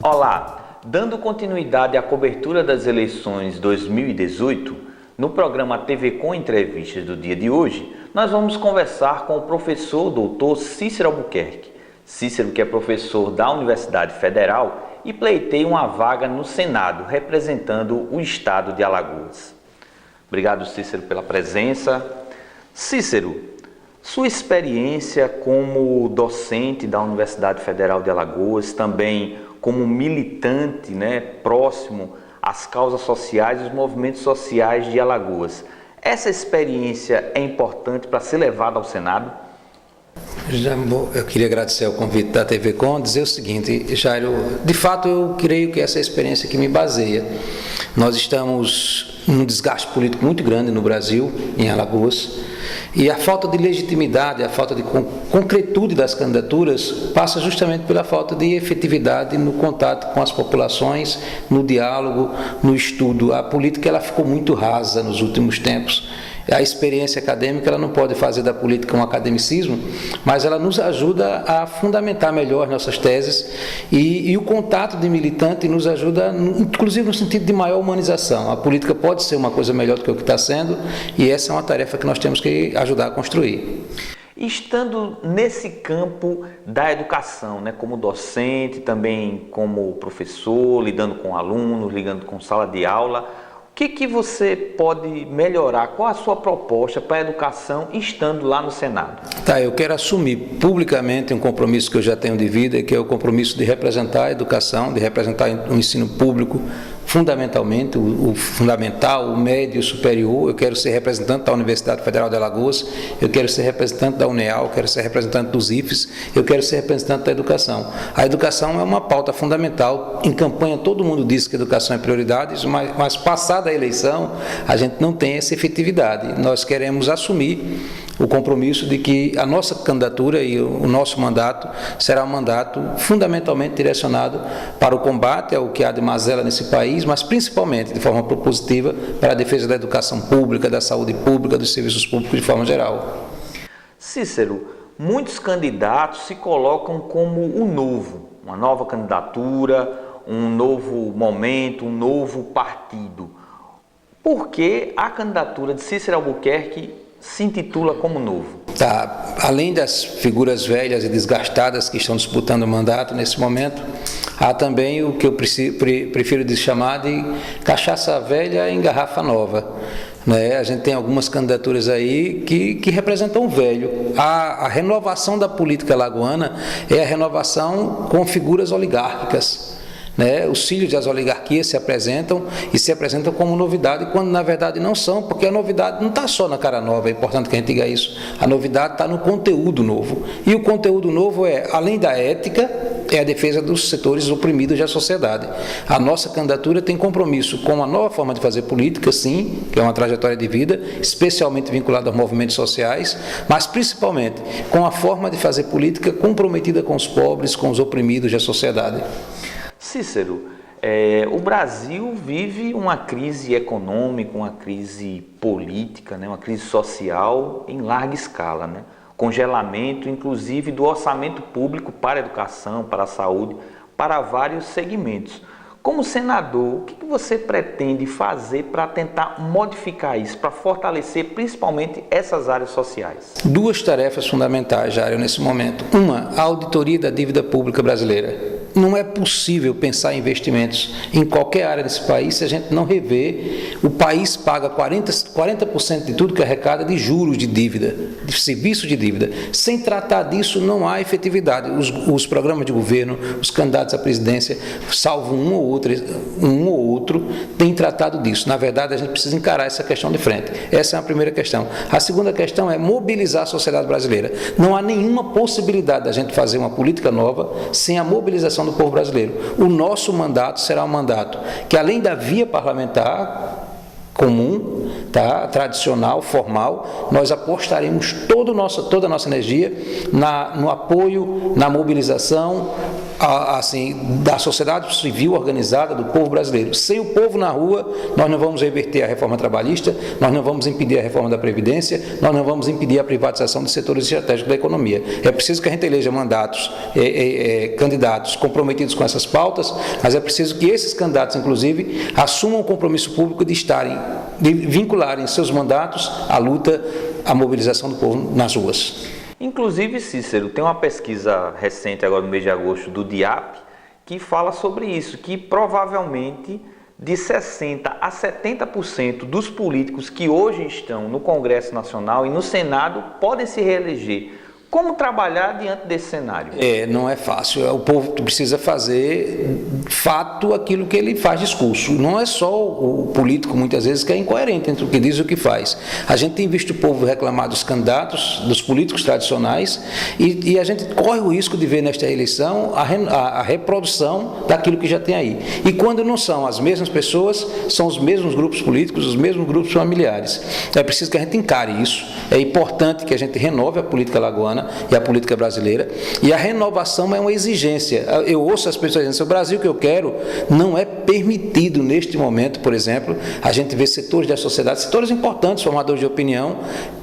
Olá, dando continuidade à cobertura das eleições 2018, no programa TV com Entrevistas do dia de hoje, nós vamos conversar com o professor doutor Cícero Albuquerque. Cícero, que é professor da Universidade Federal e pleiteia uma vaga no Senado, representando o estado de Alagoas. Obrigado, Cícero, pela presença. Cícero, sua experiência como docente da Universidade Federal de Alagoas, também como militante, próximo às causas sociais e os movimentos sociais de Alagoas. Essa experiência é importante para ser levada ao Senado? Eu queria agradecer o convite da TV Com, dizer o seguinte, Jairo, de fato eu creio que essa é a experiência que me baseia. Nós estamos num desgaste político muito grande no Brasil, em Alagoas, e a falta de legitimidade, a falta de concretude das candidaturas passa justamente pela falta de efetividade no contato com as populações, no diálogo, no estudo. A política ela ficou muito rasa nos últimos tempos. A experiência acadêmica ela não pode fazer da política um academicismo, mas ela nos ajuda a fundamentar melhor nossas teses e o contato de militante nos ajuda, inclusive no sentido de maior humanização. A política pode ser uma coisa melhor do que o que está sendo e essa é uma tarefa que nós temos que ajudar a construir. Estando nesse campo da educação, como docente, também como professor, lidando com alunos, lidando com sala de aula, o que você pode melhorar? Qual a sua proposta para a educação estando lá no Senado? Eu quero assumir publicamente um compromisso que eu já tenho de vida, que é o compromisso de representar a educação, de representar o ensino público, fundamentalmente, o fundamental, o médio e o superior. Eu quero ser representante da Universidade Federal de Alagoas, eu quero ser representante da UNEAL, eu quero ser representante dos IFES, eu quero ser representante da educação. A educação é uma pauta fundamental. Em campanha todo mundo diz que a educação é prioridade, mas passada a eleição, a gente não tem essa efetividade. Nós queremos assumir o compromisso de que a nossa candidatura e o nosso mandato será um mandato fundamentalmente direcionado para o combate ao que há de mazela nesse país, mas principalmente de forma propositiva para a defesa da educação pública, da saúde pública, dos serviços públicos de forma geral. Cícero, muitos candidatos se colocam como o novo, uma nova candidatura, um novo momento, um novo partido. Por que a candidatura de Cícero Albuquerque se intitula como novo? Além das figuras velhas e desgastadas que estão disputando o mandato nesse momento, há também o que eu prefiro chamar de cachaça velha em garrafa nova. A gente tem algumas candidaturas aí que representam o velho. A renovação da política alagoana é a renovação com figuras oligárquicas. Os filhos das oligarquias se apresentam como novidade, quando na verdade não são, porque a novidade não está só na cara nova, é importante que a gente diga isso. A novidade está no conteúdo novo. E o conteúdo novo além da ética, é a defesa dos setores oprimidos da sociedade. A nossa candidatura tem compromisso com uma nova forma de fazer política, sim, que é uma trajetória de vida, especialmente vinculada aos movimentos sociais, mas principalmente com a forma de fazer política comprometida com os pobres, com os oprimidos da sociedade. Cícero, o Brasil vive uma crise econômica, uma crise política, uma crise social em larga escala, Congelamento, inclusive, do orçamento público para a educação, para a saúde, para vários segmentos. Como senador, o que você pretende fazer para tentar modificar isso, para fortalecer principalmente essas áreas sociais? Duas tarefas fundamentais, Jair, nesse momento. Uma, a auditoria da dívida pública brasileira. Não é possível pensar em investimentos em qualquer área desse país se a gente não rever. O país paga 40% de tudo que arrecada de juros de dívida, de serviços de dívida. Sem tratar disso, não há efetividade. Os programas de governo, os candidatos à presidência, salvo um ou outro, têm tratado disso. Na verdade, a gente precisa encarar essa questão de frente. Essa é a primeira questão. A segunda questão é mobilizar a sociedade brasileira. Não há nenhuma possibilidade da gente fazer uma política nova sem a mobilização do povo brasileiro. O nosso mandato será um mandato que, além da via parlamentar comum, tradicional, formal, nós apostaremos toda a nossa energia no apoio, na mobilização assim, da sociedade civil organizada, do povo brasileiro. Sem o povo na rua, nós não vamos reverter a reforma trabalhista, nós não vamos impedir a reforma da Previdência, nós não vamos impedir a privatização de setores estratégicos da economia. É preciso que a gente eleja candidatos comprometidos com essas pautas, mas é preciso que esses candidatos, inclusive, assumam o compromisso público de vincularem seus mandatos à luta, à mobilização do povo nas ruas. Inclusive, Cícero, tem uma pesquisa recente agora no mês de agosto do DIAP que fala sobre isso, que provavelmente de 60% a 70% dos políticos que hoje estão no Congresso Nacional e no Senado podem se reeleger. Como trabalhar diante desse cenário? Não é fácil. O povo precisa fazer fato aquilo que ele faz discurso. Não é só o político, muitas vezes, que é incoerente entre o que diz e o que faz. A gente tem visto o povo reclamar dos candidatos, dos políticos tradicionais, e a gente corre o risco de ver nesta eleição a reprodução daquilo que já tem aí. E quando não são as mesmas pessoas, são os mesmos grupos políticos, os mesmos grupos familiares. É preciso que a gente encare isso. É importante que a gente renove a política alagoana e a política brasileira, e a renovação é uma exigência. Eu ouço as pessoas dizendo, o Brasil que eu quero, não é permitido neste momento, por exemplo, a gente vê setores da sociedade, setores importantes, formadores de opinião,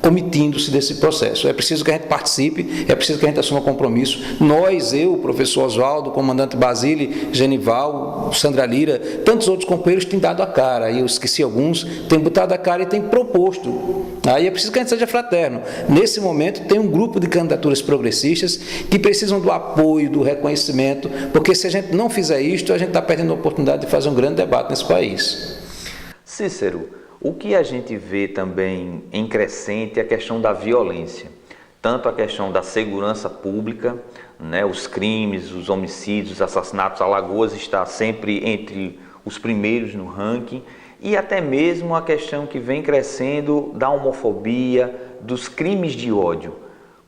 omitindo-se desse processo. É preciso que a gente participe, é preciso que a gente assuma compromisso. Nós, eu, o professor Oswaldo, o comandante Basile, Genival, Sandra Lira, tantos outros companheiros têm dado a cara, e eu esqueci alguns, têm botado a cara e têm proposto. Aí é preciso que a gente seja fraterno. Nesse momento tem um grupo de candidaturas progressistas que precisam do apoio, do reconhecimento, porque se a gente não fizer isto, a gente está perdendo a oportunidade de fazer um grande debate nesse país. Cícero, o que a gente vê também em crescente é a questão da violência, tanto a questão da segurança pública, né, os crimes, os homicídios, os assassinatos. Alagoas está sempre entre os primeiros no ranking, e até mesmo a questão que vem crescendo da homofobia, dos crimes de ódio.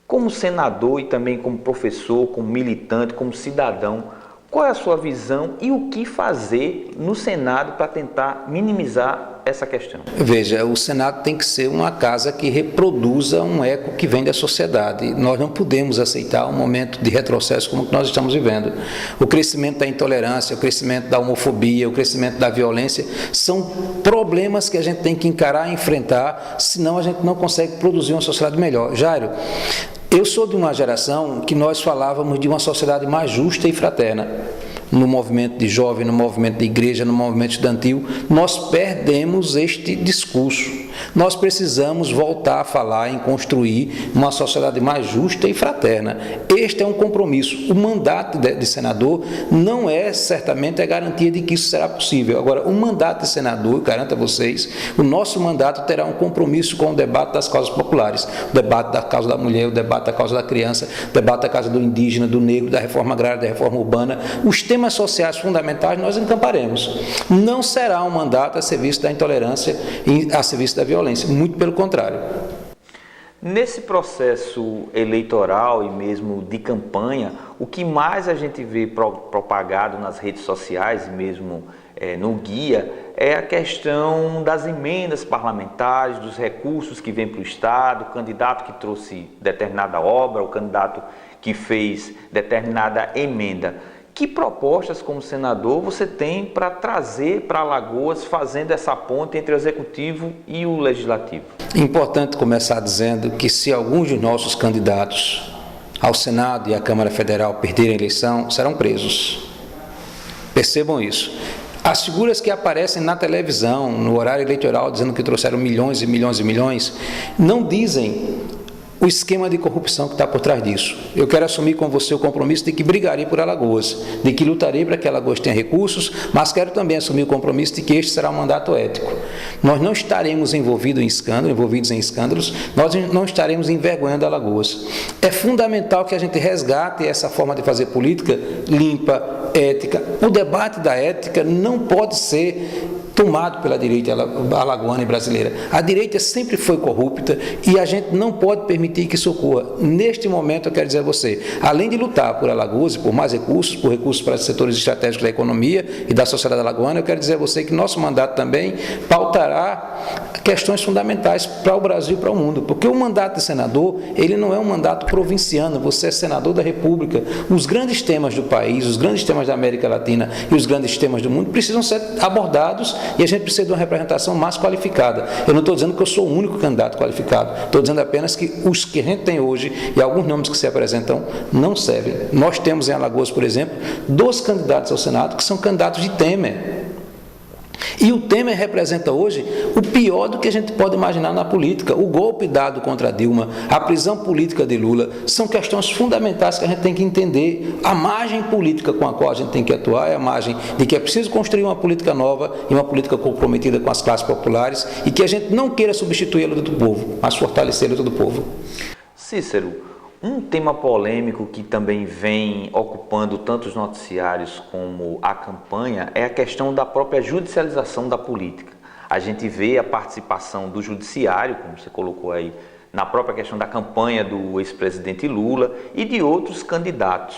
Como senador e também como professor, como militante, como cidadão, qual é a sua visão e o que fazer no Senado para tentar minimizar essa questão? Veja, o Senado tem que ser uma casa que reproduza um eco que vem da sociedade. Nós não podemos aceitar um momento de retrocesso como que nós estamos vivendo. O crescimento da intolerância, o crescimento da homofobia, o crescimento da violência, são problemas que a gente tem que encarar e enfrentar, senão a gente não consegue produzir uma sociedade melhor. Jairo, eu sou de uma geração que nós falávamos de uma sociedade mais justa e fraterna. No movimento de jovem, no movimento de igreja, no movimento estudantil, nós perdemos este discurso. Nós precisamos voltar a falar em construir uma sociedade mais justa e fraterna. Este é um compromisso. O mandato de senador não é certamente a garantia de que isso será possível. Agora, o mandato de senador, eu garanto a vocês, o nosso mandato terá um compromisso com o debate das causas populares, o debate da causa da mulher, o debate da causa da criança, o debate da causa do indígena, do negro, da reforma agrária, da reforma urbana. Os temas sociais fundamentais nós encamparemos. Não será um mandato a serviço da intolerância e a serviço da violência, muito pelo contrário. Nesse processo eleitoral e mesmo de campanha, o que mais a gente vê propagado nas redes sociais e mesmo no guia é a questão das emendas parlamentares, dos recursos que vêm para o Estado, o candidato que trouxe determinada obra, o candidato que fez determinada emenda. Que propostas, como senador, você tem para trazer para Alagoas, fazendo essa ponte entre o Executivo e o Legislativo? Importante começar dizendo que se alguns de nossos candidatos ao Senado e à Câmara Federal perderem a eleição, serão presos. Percebam isso. As figuras que aparecem na televisão, no horário eleitoral, dizendo que trouxeram milhões e milhões e milhões, não dizem o esquema de corrupção que está por trás disso. Eu quero assumir com você o compromisso de que brigarei por Alagoas, de que lutarei para que Alagoas tenha recursos, mas quero também assumir o compromisso de que este será um mandato ético. Nós não estaremos envolvidos em escândalos, nós não estaremos envergonhando Alagoas. É fundamental que a gente resgate essa forma de fazer política limpa, ética. O debate da ética não pode ser tomado pela direita alagoana e brasileira. A direita sempre foi corrupta e a gente não pode permitir que isso ocorra. Neste momento, eu quero dizer a você, além de lutar por Alagoas e por mais recursos, por recursos para os setores estratégicos da economia e da sociedade alagoana, eu quero dizer a você que nosso mandato também pautará questões fundamentais para o Brasil e para o mundo, porque o mandato de senador, ele não é um mandato provinciano, você é senador da República. Os grandes temas do país, os grandes temas da América Latina e os grandes temas do mundo precisam ser abordados e a gente precisa de uma representação mais qualificada. Eu não estou dizendo que eu sou o único candidato qualificado, estou dizendo apenas que os que a gente tem hoje e alguns nomes que se apresentam não servem. Nós temos em Alagoas, por exemplo, 2 candidatos ao Senado que são candidatos de Temer. E o Temer representa hoje o pior do que a gente pode imaginar na política. O golpe dado contra Dilma, a prisão política de Lula, são questões fundamentais que a gente tem que entender. A margem política com a qual a gente tem que atuar é a margem de que é preciso construir uma política nova e uma política comprometida com as classes populares e que a gente não queira substituir a luta do povo, mas fortalecer a luta do povo. Cícero, um tema polêmico que também vem ocupando tanto os noticiários como a campanha é a questão da própria judicialização da política. A gente vê a participação do judiciário, como você colocou aí, na própria questão da campanha do ex-presidente Lula e de outros candidatos.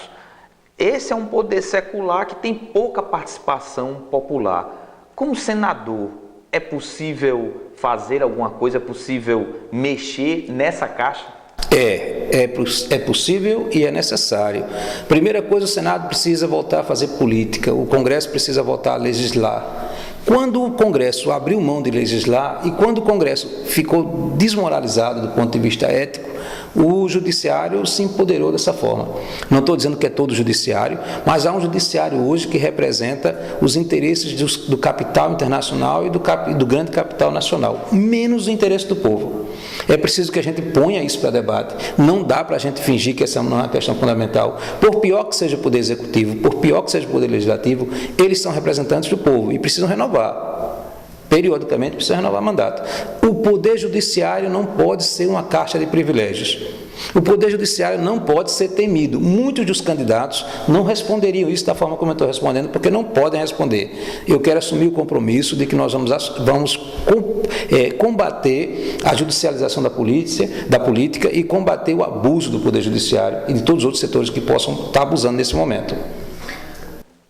Esse é um poder secular que tem pouca participação popular. Como senador, é possível fazer alguma coisa? É possível mexer nessa caixa? É possível e é necessário. Primeira coisa, o Senado precisa voltar a fazer política, o Congresso precisa voltar a legislar. Quando o Congresso abriu mão de legislar e quando o Congresso ficou desmoralizado do ponto de vista ético, o judiciário se empoderou dessa forma. Não estou dizendo que é todo o judiciário, mas há um judiciário hoje que representa os interesses do capital internacional e do grande capital nacional, menos o interesse do povo. É preciso que a gente ponha isso para debate. Não dá para a gente fingir que essa não é uma questão fundamental. Por pior que seja o poder executivo, por pior que seja o poder legislativo, eles são representantes do povo e precisam renovar. Periodicamente precisa renovar mandato. O poder judiciário não pode ser uma caixa de privilégios. O poder judiciário não pode ser temido. Muitos dos candidatos não responderiam isso da forma como eu estou respondendo, porque não podem responder. Eu quero assumir o compromisso de que nós vamos combater a judicialização da política e combater o abuso do poder judiciário e de todos os outros setores que possam estar abusando nesse momento.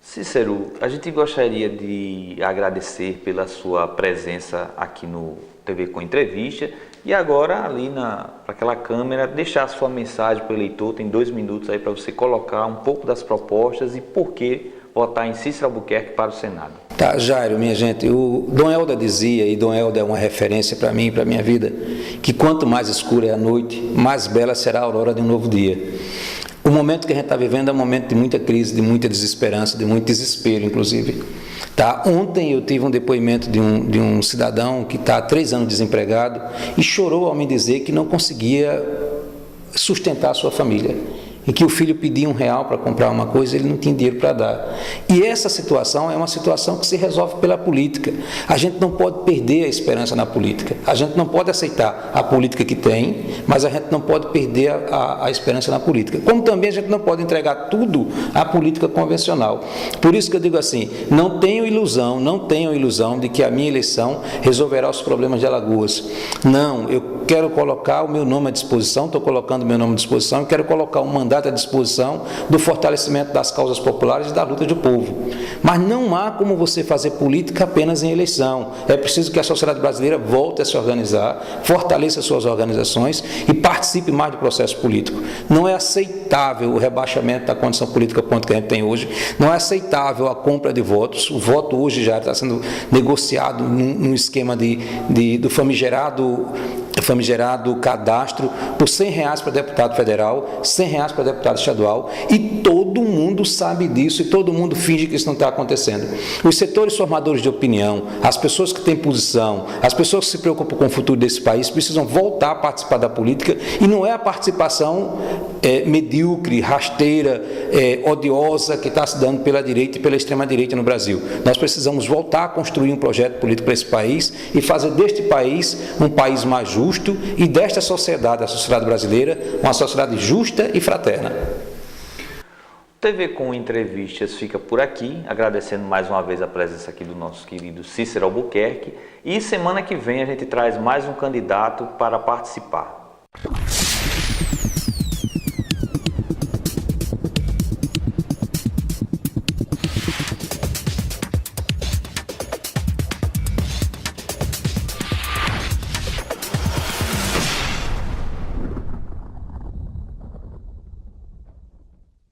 Cícero, a gente gostaria de agradecer pela sua presença aqui no TV com Entrevista e agora ali para aquela câmera deixar a sua mensagem para o eleitor, tem 2 minutos aí para você colocar um pouco das propostas e por que votar em Cícero Albuquerque para o Senado. Tá, Jairo, minha gente, o Dom Helder dizia, e Dom Helder é uma referência para mim e para a minha vida, que quanto mais escura é a noite, mais bela será a aurora de um novo dia. O momento que a gente está vivendo é um momento de muita crise, de muita desesperança, de muito desespero, inclusive. Tá? Ontem eu tive um depoimento de um cidadão que está há 3 anos desempregado e chorou ao me dizer que não conseguia sustentar a sua família. E que o filho pedia R$1 para comprar uma coisa, ele não tinha dinheiro para dar. E essa situação é uma situação que se resolve pela política. A gente não pode perder a esperança na política. A gente não pode aceitar a política que tem, mas a gente não pode perder a esperança na política. Como também a gente não pode entregar tudo à política convencional. Por isso que eu digo assim, não tenham ilusão de que a minha eleição resolverá os problemas de Alagoas. Não, eu quero colocar o meu nome à disposição, estou colocando o meu nome à disposição, e quero colocar um mandato à disposição do fortalecimento das causas populares e da luta do povo. Mas não há como você fazer política apenas em eleição. É preciso que a sociedade brasileira volte a se organizar, fortaleça suas organizações e participe mais do processo político. Não é aceitável o rebaixamento da condição política quanto que a gente tem hoje, não é aceitável a compra de votos. O voto hoje já está sendo negociado num esquema do famigerado cadastro por R$100 para deputado federal, R$100 para deputado estadual, e todo mundo sabe disso e todo mundo finge que isso não está acontecendo. Os setores formadores de opinião, as pessoas que têm posição, as pessoas que se preocupam com o futuro desse país precisam voltar a participar da política, e não é a participação medíocre, rasteira, odiosa que está se dando pela direita e pela extrema-direita no Brasil. Nós precisamos voltar a construir um projeto político para esse país e fazer deste país um país mais justo e desta sociedade, a sociedade brasileira, uma sociedade justa e fraterna. TV Com Entrevistas fica por aqui, agradecendo mais uma vez a presença aqui do nosso querido Cícero Albuquerque, e semana que vem a gente traz mais um candidato para participar.